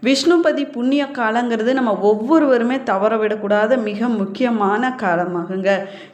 விஷ்ணுபதி புண்ணிய காலங்கிறது நம்ம ஒவ்வொருவருமே தவற விடக்கூடாத மிக முக்கியமான காலமாகுங்க.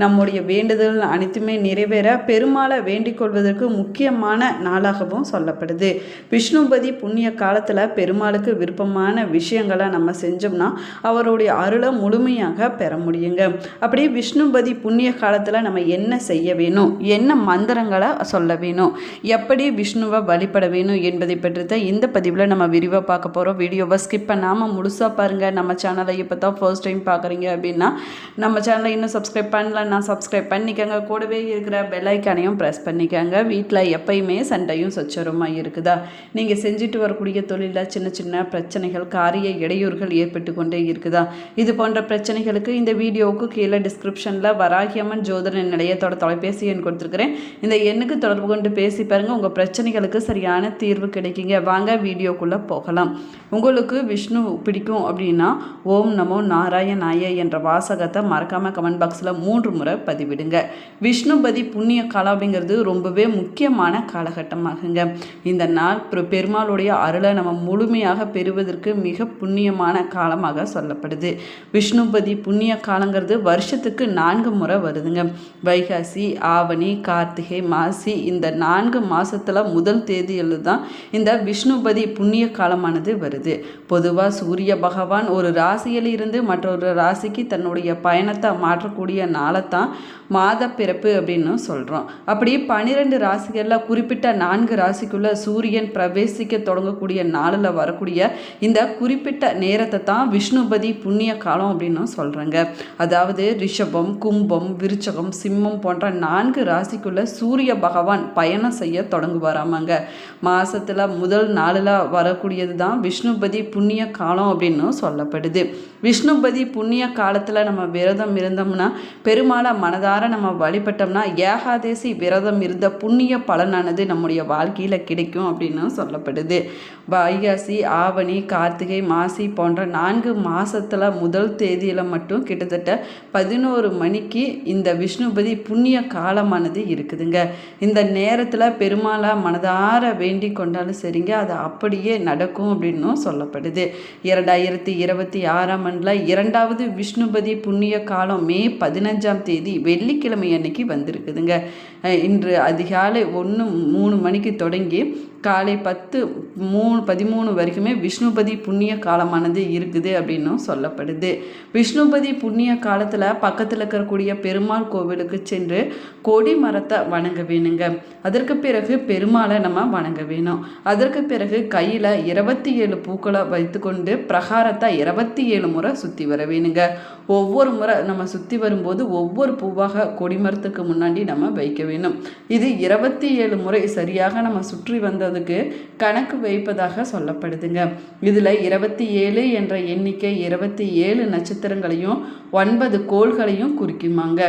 நம்முடைய வேண்டுதல் அனைத்துமே நிறைவேற பெருமாளை வேண்டிக் கொள்வதற்கு முக்கியமான நாளாகவும் சொல்லப்படுது. விஷ்ணுபதி புண்ணிய காலத்தில் பெருமாளுக்கு விருப்பமான விஷயங்களை நம்ம செஞ்சோம்னா அவருடைய அருளை முழுமையாக பெற முடியுங்க. அப்படி விஷ்ணுபதி புண்ணிய காலத்தில் நம்ம என்ன செய்ய வேணும், என்ன மந்திரங்களை சொல்ல வேணும், எப்படி விஷ்ணுவை வழிபட வேணும் என்பதை பற்றி தான் இந்த பதிவில் நம்ம விரிவாக பார்க்க போகிறோம். வீடியோவை ஸ்கிப் பண்ணாமல் முழுசாக பாருங்கள். நம்ம சேனலை இப்போ தான் ஃபர்ஸ்ட் டைம் பார்க்குறீங்க அப்படின்னா நம்ம சேனலை இன்னும் சப்ஸ்கிரைப் பண்ணலன்னா சப்ஸ்கிரைப் பண்ணிக்கோங்க. கூடவே இருக்கிற பெல் ஐக்கானையும் ப்ரெஸ் பண்ணிக்கோங்க. வீட்டில் எப்பயுமே சண்டையும் சச்சரமாக இருக்குதா, நீங்கள் செஞ்சுட்டு வரக்கூடிய தொழிலில் சின்ன சின்ன பிரச்சனைகள், காரிய இடையூறுகள் ஏற்பட்டு கொண்டே இருக்குதா, இது போன்ற பிரச்சனைகளுக்கு இந்த வீடியோவுக்கு கீழே டிஸ்கிரிப்ஷனில் வராகியம்மன் ஜோதிட நிலையத்தோட தொலைபேசி எண் கொடுத்துருக்குறேன். இந்த எண்ணுக்கு தொடர்பு கொண்டு பேசி பாருங்கள், உங்கள் பிரச்சனைகளுக்கு சரியான தீர்வு கிடைக்குங்க. வாங்க வீடியோக்குள்ளே போகலாம். உங்களுக்கு விஷ்ணு பிடிக்கும் அப்படின்னா ஓம் நமோ நாராயணாய என்ற வாசகத்தை மறக்காமல் கமெண்ட் பாக்ஸில் 3 முறை பதிவிடுங்க. விஷ்ணுபதி புண்ணிய காலம் அப்படிங்கிறது ரொம்பவே முக்கியமான காலகட்டமாகுங்க. இந்த நாள் பெருமாளுடைய அருளை நம்ம முழுமையாக பெறுவதற்கு மிக புண்ணியமான காலமாக சொல்லப்படுது. விஷ்ணுபதி புண்ணிய காலங்கிறது வருஷத்துக்கு 4 முறை வருதுங்க. வைகாசி, ஆவணி, கார்த்திகை, மாசி இந்த 4 மாதத்தில் முதல் தேதியில் தான் இந்த விஷ்ணுபதி புண்ணிய காலமானது வருது. பொதுவாக சூரிய பகவான் ஒரு ராசியில் இருந்து மற்றொரு ராசிக்கு தன்னுடைய பயணத்தை மாற்றக்கூடிய நாளைத்தான் மாத பிறப்பு அப்படின்னு சொல்கிறோம். அப்படி 12 ராசிகளில் குறிப்பிட்ட 4 ராசிக்குள்ளே சூரியன் பிரவேசிக்க தொடங்கக்கூடிய நாளில் வரக்கூடிய இந்த குறிப்பிட்ட நேரத்தை தான் விஷ்ணுபதி புண்ணிய காலம் அப்படின்னு சொல்கிறாங்க. அதாவது ரிஷபம், கும்பம், விருச்சகம், சிம்மம் போன்ற 4 ராசிக்குள்ளே சூரிய பகவான் பயணம் செய்ய தொடங்குவாராமாங்க. மாதத்தில் முதல் நாளில் வரக்கூடியது தான் விஷ்ணுபதி புண்ணிய காலம் அப்படின்னு சொல்லப்படுது. விஷ்ணுபதி புண்ணிய காலத்தில் நம்ம விரதம் இருந்தோம்னா, பெருமாளை மனதார நம்ம வழிபட்டோம்னா ஏகாதேசி விரதம் இருந்த புண்ணிய பலனானது நம்முடைய வாழ்க்கையில் கிடைக்கும் அப்படின்னு சொல்லப்படுது. வைகாசி, ஆவணி, கார்த்திகை, மாசி போன்ற 4 மாதத்தில் முதல் தேதியில் மட்டும் கிட்டத்தட்ட 11 மணிக்கு இந்த விஷ்ணுபதி புண்ணிய காலமானது இருக்குதுங்க. இந்த நேரத்தில் பெருமாளை மனதார வேண்டி கொண்டாலும் சரிங்க, அது அப்படியே நடக்கும் அப்படின்னும் சொல்லப்படுது. 2026ஆம் ஆண்டில் 2வது விஷ்ணுபதி புண்ணிய காலம் மே 15ஆம் தேதி வெள்ளிக்கிழமை அன்னைக்கு வந்திருக்குதுங்க. இன்று அதிகாலை 1:03 மணிக்கு தொடங்கி காலை 10:13 வரைக்குமே விஷ்ணுபதி புண்ணிய காலமானது இருக்குது அப்படின்னும் சொல்லப்படுது. விஷ்ணுபதி புண்ணிய காலத்தில் பக்கத்தில் இருக்கக்கூடிய பெருமாள் கோவிலுக்கு சென்று கொடி மரத்தை வணங்க வேணுங்க. அதற்கு பிறகு பெருமாளை நம்ம வணங்க வேணும். அதற்கு பிறகு கையில் 27 பூக்களை வைத்துக்கொண்டு பிரகாரத்தை 27 முறை சுற்றி வர வேணுங்க. ஒவ்வொரு முறை நம்ம சுற்றி வரும்போது ஒவ்வொரு பூவாக கொடிமரத்துக்கு முன்னாடி நம்ம வைக்க வேணும். இது 27 முறை சரியாக நம்ம சுற்றி வந்ததுக்கு கணக்கு வைப்பதாக சொல்லப்படுதுங்க. இதில் 27 என்ற எண்ணிக்கை 27 நட்சத்திரங்களையும் 9 கோள்களையும் குறிக்குமாங்க.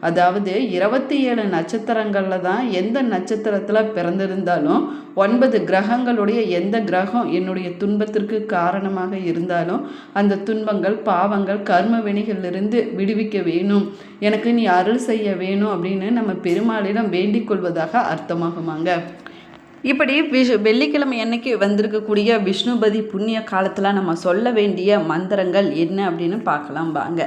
அதாவது 27 நட்சத்திரங்களில் தான் எந்த நட்சத்திரத்தில் பிறந்திருந்தாலும் 9 கிரகங்களுடைய எந்த கிரகம் என்னுடைய துன்பத்திற்கு காரணமாக இருந்தாலும் அந்த துன்பங்கள், பாவங்கள், கர்ம வினைகளிலிருந்து விடுவிக்க வேணும், எனக்கு நீ அருள் செய்ய வேணும் அப்படின்னு நம்ம பெருமாளிடம் வேண்டிக் கொள்வதாக அர்த்தமாகுமாங்க. இப்படி வெள்ளிக்கிழமை அன்னைக்கு வந்திருக்கக்கூடிய விஷ்ணுபதி புண்ணிய காலத்தில் நம்ம சொல்ல வேண்டிய மந்திரங்கள் என்ன அப்படின்னு பார்க்கலாம் வாங்க.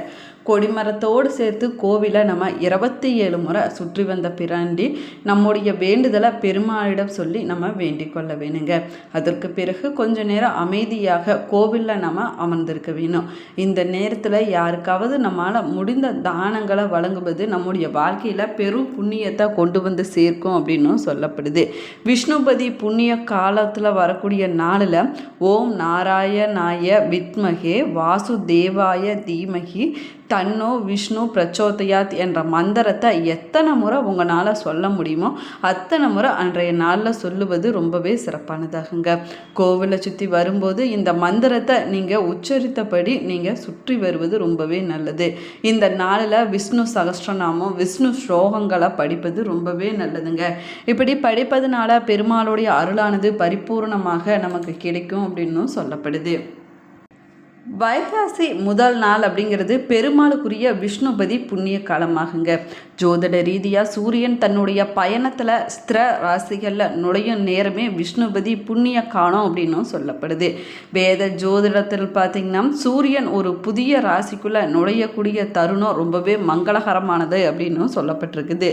கொடிமரத்தோடு சேர்த்து கோவிலை நம்ம 27 முறை சுற்றி வந்த பிராண்டி நம்முடைய வேண்டுதலை பெருமாளிடம் சொல்லி நம்ம வேண்டிக் கொள்ள வேணுங்க. அதற்கு பிறகு கொஞ்ச நேரம் அமைதியாக கோவிலில் நம்ம அமர்ந்திருக்க வேணும். இந்த நேரத்தில் யாருக்காவது நம்மளால் முடிந்த தானங்களை வழங்குவது நம்முடைய வாழ்க்கையில் பெரும் புண்ணியத்தை கொண்டு வந்து சேர்க்கும் அப்படின்னும் சொல்லப்படுது. விஷ்ணுபதி புண்ணிய காலத்தில் வரக்கூடிய நாளில் ஓம் நாராயணாய வித்மகே வாசுதேவாய தீமகி தன்னோ விஷ்ணு பிரச்சோதயாத் என்ற மந்திரத்தை எத்தனை முறை உங்களால் சொல்ல முடியுமோ அத்தனை முறை அன்றைய நாளில் சொல்லுவது ரொம்பவே சிறப்பானதாகுங்க. கோவிலை சுற்றி வரும்போது இந்த மந்திரத்தை நீங்கள் உச்சரித்தபடி நீங்கள் சுற்றி வருவது ரொம்பவே நல்லது. இந்த நாளில் விஷ்ணு சகஸ்ரநாமம், விஷ்ணு ஸ்லோகங்களை படிப்பது ரொம்பவே நல்லதுங்க. இப்படி படிப்பதனால பெருமாளுடைய அருளானது பரிபூர்ணமாக நமக்கு கிடைக்கும் அப்படின்னும் சொல்லப்படுது. வைகாசி முதல் நாள் அப்படிங்கிறது பெருமாளுக்குரிய விஷ்ணுபதி புண்ணிய காலமாகுங்க. ஜோதிட ரீதியாக சூரியன் தன்னுடைய பயணத்தில் ஸ்திர ராசிகளில் நுழையும் நேரமே விஷ்ணுபதி புண்ணிய காலம் அப்படின்னும் சொல்லப்படுது. வேத ஜோதிடத்தில் பார்த்திங்கன்னா சூரியன் ஒரு புதிய ராசிக்குள்ளே நுழையக்கூடிய தருணம் ரொம்பவே மங்களகரமானது அப்படின்னும் சொல்லப்பட்டிருக்குது.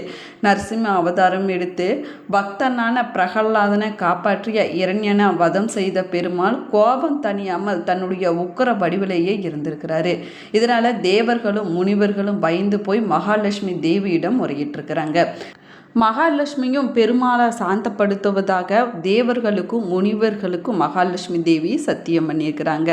நரசிம்ம அவதாரம் எடுத்து பக்தனான பிரகலாதனை காப்பாற்றிய இரண்யனை வதம் செய்த பெருமாள் கோபம் தணியாமல் தன்னுடைய உக்கர வடிவிலேயே இருந்திருக்கிறாரு. இதனால தேவர்களும் முனிவர்களும் பயந்து போய் மகாலட்சுமி தேவியிடம் முறையிட்டிருக்கிறாங்க. மகாலட்சுமியும் பெருமாளை சாந்தப்படுத்துவதாக தேவர்களுக்கும் முனிவர்களுக்கும் மகாலட்சுமி தேவி சத்தியம் பண்ணியிருக்கிறாங்க.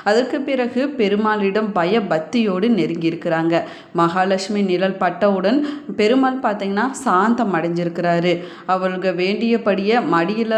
அதற்கு பிறகு பெருமாளிடம் பய பக்தியோடு நெருங்கியிருக்கிறாங்க. மகாலட்சுமி நிழல் பட்டவுடன் பெருமாள் பார்த்திங்கன்னா சாந்தம் அடைஞ்சிருக்கிறாரு. அவர்கள் வேண்டியபடியே மடியில்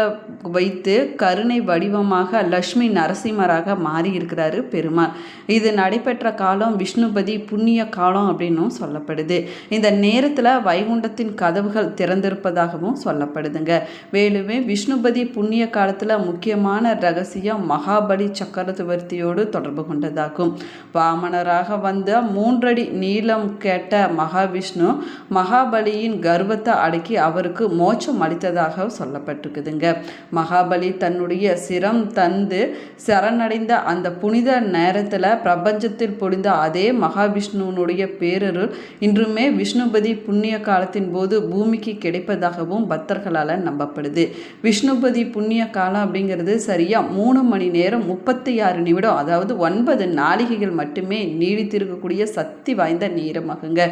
வைத்து கருணை வடிவமாக லட்சுமி நரசிம்மராக மாறியிருக்கிறாரு பெருமாள். இது நடைபெற்ற காலம் விஷ்ணுபதி புண்ணிய காலம் அப்படின்னும் சொல்லப்படுது. இந்த நேரத்தில் வைகுண்டத்தின் கதவுகள் திறந்திருப்பதாகவும் சொல்லப்படுதுங்க. மேலுமே விஷ்ணுபதி புண்ணிய காலத்தில் முக்கியமான ரகசியம் மகாபலி சக்கரவர்த்தியோடு தொடர்பு கொண்டதாகும். வாமனராக வந்த 3 அடி நீளம் கேட்ட மகாவிஷ்ணு மகாபலியின் கர்வத்தை அடக்கி அவருக்கு மோட்சம் அளித்ததாக சொல்லப்பட்டிருக்குதுங்க. மகாபலி தன்னுடைய சிரம் தந்து சரணடைந்த அந்த புனித நேரத்தில் பிரபஞ்சத்தில் பொழிந்த அதே மகாவிஷ்ணுனுடைய பேரருள் இன்றுமே விஷ்ணுபதி புண்ணிய காலத்தின் போது பூமிக்கு கிடைப்பதாகவும் பக்தர்களால் நம்பப்படுது. விஷ்ணுபதி புண்ணிய காலம் அப்படிங்கிறது சரியா 3 மணி நேரம் 36 நிமிடம், அதாவது 9 நாளிகைகள் மட்டுமே நீடித்திருக்கக்கூடிய சக்தி வாய்ந்த நேரமாகுங்க.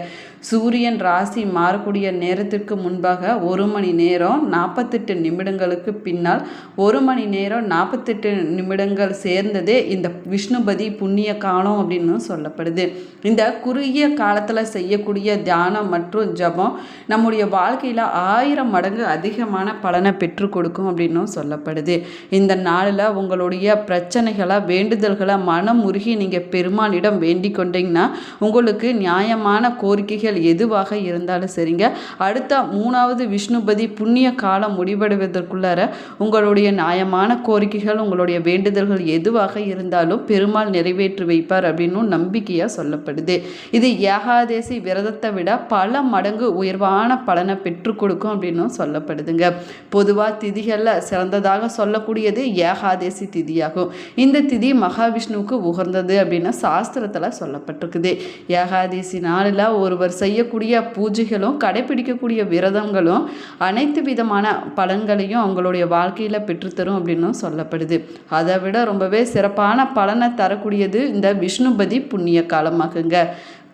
சூரியன் ராசி மாறக்கூடிய நேரத்திற்கு முன்பாக 1 மணி நேரம் 48 நிமிடங்களுக்கு பின்னால் 1 மணி நேரம் 48 நிமிடங்கள் சேர்ந்ததே இந்த விஷ்ணுபதி புண்ணிய காலம் அப்படின்னு சொல்லப்படுது. இந்த குறுகிய காலத்தில் செய்யக்கூடிய தியானம் மற்றும் ஜபம் நம்முடைய வாழ்க்கையில் 1000 மடங்கு அதிகமான பலனை பெற்றுக் கொடுக்கும் அப்படின்னும் சொல்லப்படுது. இந்த நாளில் உங்களுடைய பிரச்சனைகளை வேண்டுதல்களை மனம் உருகி நீங்கள் பெருமாளிடம் வேண்டிக் கொண்டீங்கன்னா உங்களுக்கு நியாயமான கோரிக்கைகள் எதுவாக இருந்தாலும் சரிங்க, அடுத்த 3வது விஷ்ணுபதி புண்ணிய காலம் முடிவடைவதற்குள்ளார உங்களுடைய நியாயமான கோரிக்கைகள் உங்களுடைய வேண்டுதல்கள் எதுவாக இருந்தாலும் பெருமாள் நிறைவேற்றி வைப்பார் அப்படின்னு நம்பிக்கையாக சொல்லப்படுது. இது ஏகாதேசி விரதத்தை விட பல மடங்கு உயர்வான பலனை பெற்றுக் கொடுக்கும் அப்படின்னும் சொல்லப்படுதுங்க. பொதுவாக திதிகளில் சிறந்ததாக சொல்லக்கூடியது ஏகாதேசி திதியாகும். இந்த திதி மகாவிஷ்ணுவுக்கு உகந்தது அப்படின்னு சாஸ்திரத்தில் சொல்லப்பட்டிருக்குது. ஏகாதேசி நாளில் ஒருவர் செய்யக்கூடிய பூஜைகளும் கடைபிடிக்கக்கூடிய விரதங்களும் அனைத்து விதமான பலன்களையும் அவங்களுடைய வாழ்க்கையில் பெற்றுத்தரும் அப்படின்னும் சொல்லப்படுது. அதை விட ரொம்பவே சிறப்பான பலனை தரக்கூடியது இந்த விஷ்ணுபதி புண்ணிய காலமாகுங்க.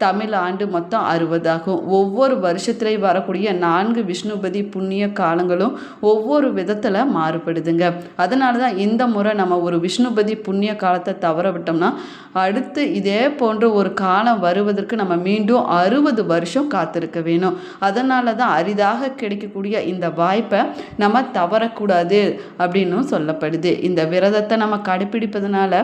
தமிழ் ஆண்டு மொத்தம் 60 ஆகும். ஒவ்வொரு வருஷத்துலேயும் வரக்கூடிய 4 விஷ்ணுபதி புண்ணிய காலங்களும் ஒவ்வொரு விதத்தில் மாறுபடுதுங்க. அதனால தான் இந்த முறை நம்ம ஒரு விஷ்ணுபதி புண்ணிய காலத்தை தவற விட்டோம்னா அடுத்து இதே போன்ற ஒரு காலம் வருவதற்கு நம்ம மீண்டும் 60 வருஷம் காத்திருக்க வேணும். அதனால தான் அரிதாக கிடைக்கக்கூடிய இந்த வாய்ப்பை நம்ம தவறக்கூடாது அப்படின்னும் சொல்லப்படுது. இந்த விரதத்தை நம்ம கடைப்பிடிப்பதனால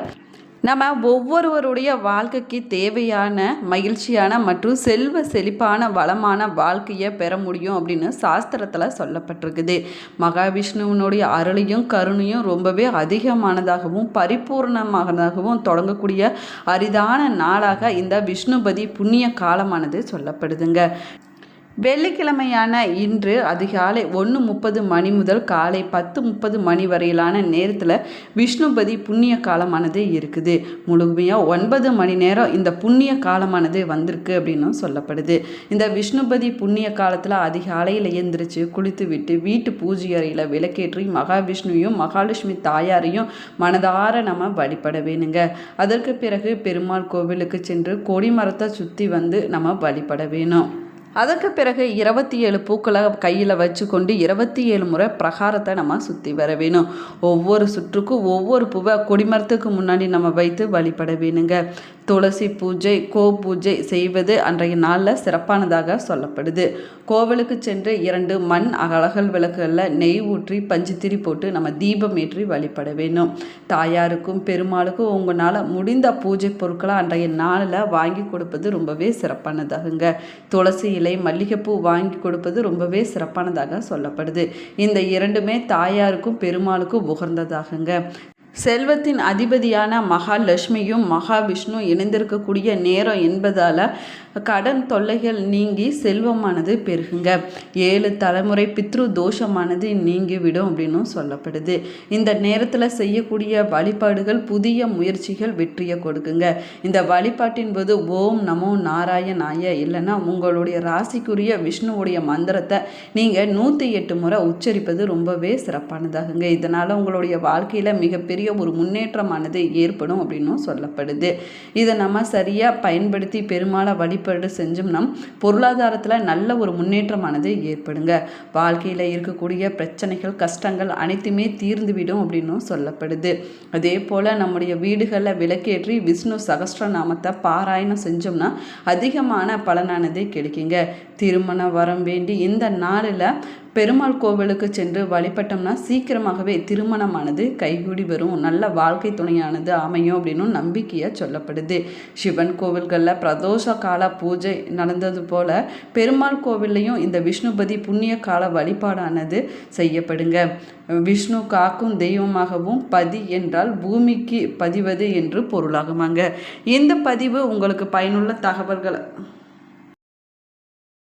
நம்ம ஒவ்வொருவருடைய வாழ்க்கைக்கு தேவையான மகிழ்ச்சியான மற்றும் செல்வ செழிப்பான வளமான வாழ்க்கையை பெற முடியும் அப்படின்னு சாஸ்திரத்தில் சொல்லப்பட்டிருக்குது. மகாவிஷ்ணுவனுடைய அருளையும் கருணையும் ரொம்பவே அதிகமானதாகவும் பரிபூர்ணமானதாகவும் தொடங்கக்கூடிய அரிதான நாளாக இந்த விஷ்ணுபதி புண்ணிய காலமானது சொல்லப்படுதுங்க. வெள்ளிக்கிழமையான இன்று அதிகாலை 1:30 மணி முதல் காலை 10:30 மணி வரையிலான நேரத்தில் விஷ்ணுபதி புண்ணிய காலமானது இருக்குது. முழுமையாக 9 மணி நேரம் இந்த புண்ணிய காலமானது வந்திருக்கு அப்படின்னும் சொல்லப்படுது. இந்த விஷ்ணுபதி புண்ணிய காலத்தில் அதிகாலையில் எழுந்திரிச்சு குளித்து விட்டு வீட்டு பூஜை அறையில் விளக்கேற்றி மகாவிஷ்ணுவையும் மகாலட்சுமி தாயாரையும் மனதார நம்ம வழிபட வேணுங்க. அதற்கு பிறகு பெருமாள் கோவிலுக்கு சென்று கொடிமரத்தை சுற்றி வந்து நம்ம வழிபட வேணும். அதற்கு பிறகு 27 பூக்களை கையில் வச்சு கொண்டு 27 முறை பிரகாரத்தை நம்ம சுற்றி வர வேணும். ஒவ்வொரு சுற்றுக்கும் ஒவ்வொரு பூவை கொடிமரத்துக்கு முன்னாடி நம்ம வைத்து வழிபட வேணுங்க. துளசி பூஜை பூஜை செய்வது அன்றைய நாளில் சிறப்பானதாக சொல்லப்படுது. கோவிலுக்கு சென்று 2 மண் அகல் விளக்குகளில் நெய் ஊற்றி பஞ்சுத்திரி போட்டு நம்ம தீபம் ஏற்றி வழிபட வேணும். தாயாருக்கும் பெருமாளுக்கும் உங்களால் முடிந்த பூஜை பொருட்களை அன்றைய நாளில் வாங்கி கொடுப்பது ரொம்பவே சிறப்பானதாகுங்க. துளசி இலை மல்லிகைப்பூ வாங்கி கொடுப்பது ரொம்பவே சிறப்பானதாக சொல்லப்படுது. இந்த 2மே தாயாருக்கும் பெருமாளுக்கும் உகந்ததாகுங்க. செல்வத்தின் அதிபதியான மகாலட்சுமியும் மகாவிஷ்ணு இணைந்திருக்கக்கூடிய நேரம் என்பதால் கடன் தொல்லைகள் நீங்கி செல்வமானது பெருகுங்க. 7 தலைமுறை பித்ரு தோஷமானது நீங்கிவிடும் அப்படின்னும் சொல்லப்படுது. இந்த நேரத்தில் செய்யக்கூடிய வழிபாடுகள் புதிய முயற்சிகள் வெற்றியை கொடுக்குங்க. இந்த வழிபாட்டின் போது ஓம் நமோ நாராயணாய இல்லைன்னா உங்களுடைய ராசிக்குரிய விஷ்ணுவுடைய மந்திரத்தை நீங்கள் 108 முறை உச்சரிப்பது ரொம்பவே சிறப்பானதாகுங்க. இதனால் உங்களுடைய வாழ்க்கையில் மிகப்பெரிய ஒரு முன்னேற்றமானது ஏற்படும் அப்படின்னும் சொல்லப்படுது. இதை நம்ம சரியாக பயன்படுத்தி பெருமாளை வழிபாடு செஞ்சோம்னா பொருளாதாரத்தில் நல்ல ஒரு முன்னேற்றமானது ஏற்படுங்க. வாழ்க்கையில் இருக்கக்கூடிய பிரச்சனைகள் கஷ்டங்கள் அனைத்துமே தீர்ந்துவிடும் அப்படின்னும் சொல்லப்படுது. அதே போல் நம்முடைய வீடுகளில் விளக்கேற்றி விஷ்ணு சகஸ்ரநாமத்தை பாராயணம் செஞ்சோம்னா அதிகமான பலனானது கிடைக்குங்க. திருமண வரம் வேண்டி இந்த நாளில் பெருமாள் கோவிலுக்கு சென்று வழிபட்டோம்னா சீக்கிரமாகவே திருமணமானது கைகூடி வரும், நல்ல வாழ்க்கை துணையானது அமையும் அப்படின்னு நம்பிக்கையாக சொல்லப்படுது. சிவன் கோவில்களில் பிரதோஷ கால பூஜை நடந்தது போல பெருமாள் கோவில்லையும் இந்த விஷ்ணுபதி புண்ணிய கால வழிபாடானது செய்யப்படுங்க. விஷ்ணு காக்கும் தெய்வமாகவும் பதி என்றால் பூமிக்கு பதிவது என்று பொருளாகுமாங்க. இந்த பதிவு உங்களுக்கு பயனுள்ள தகவல்களை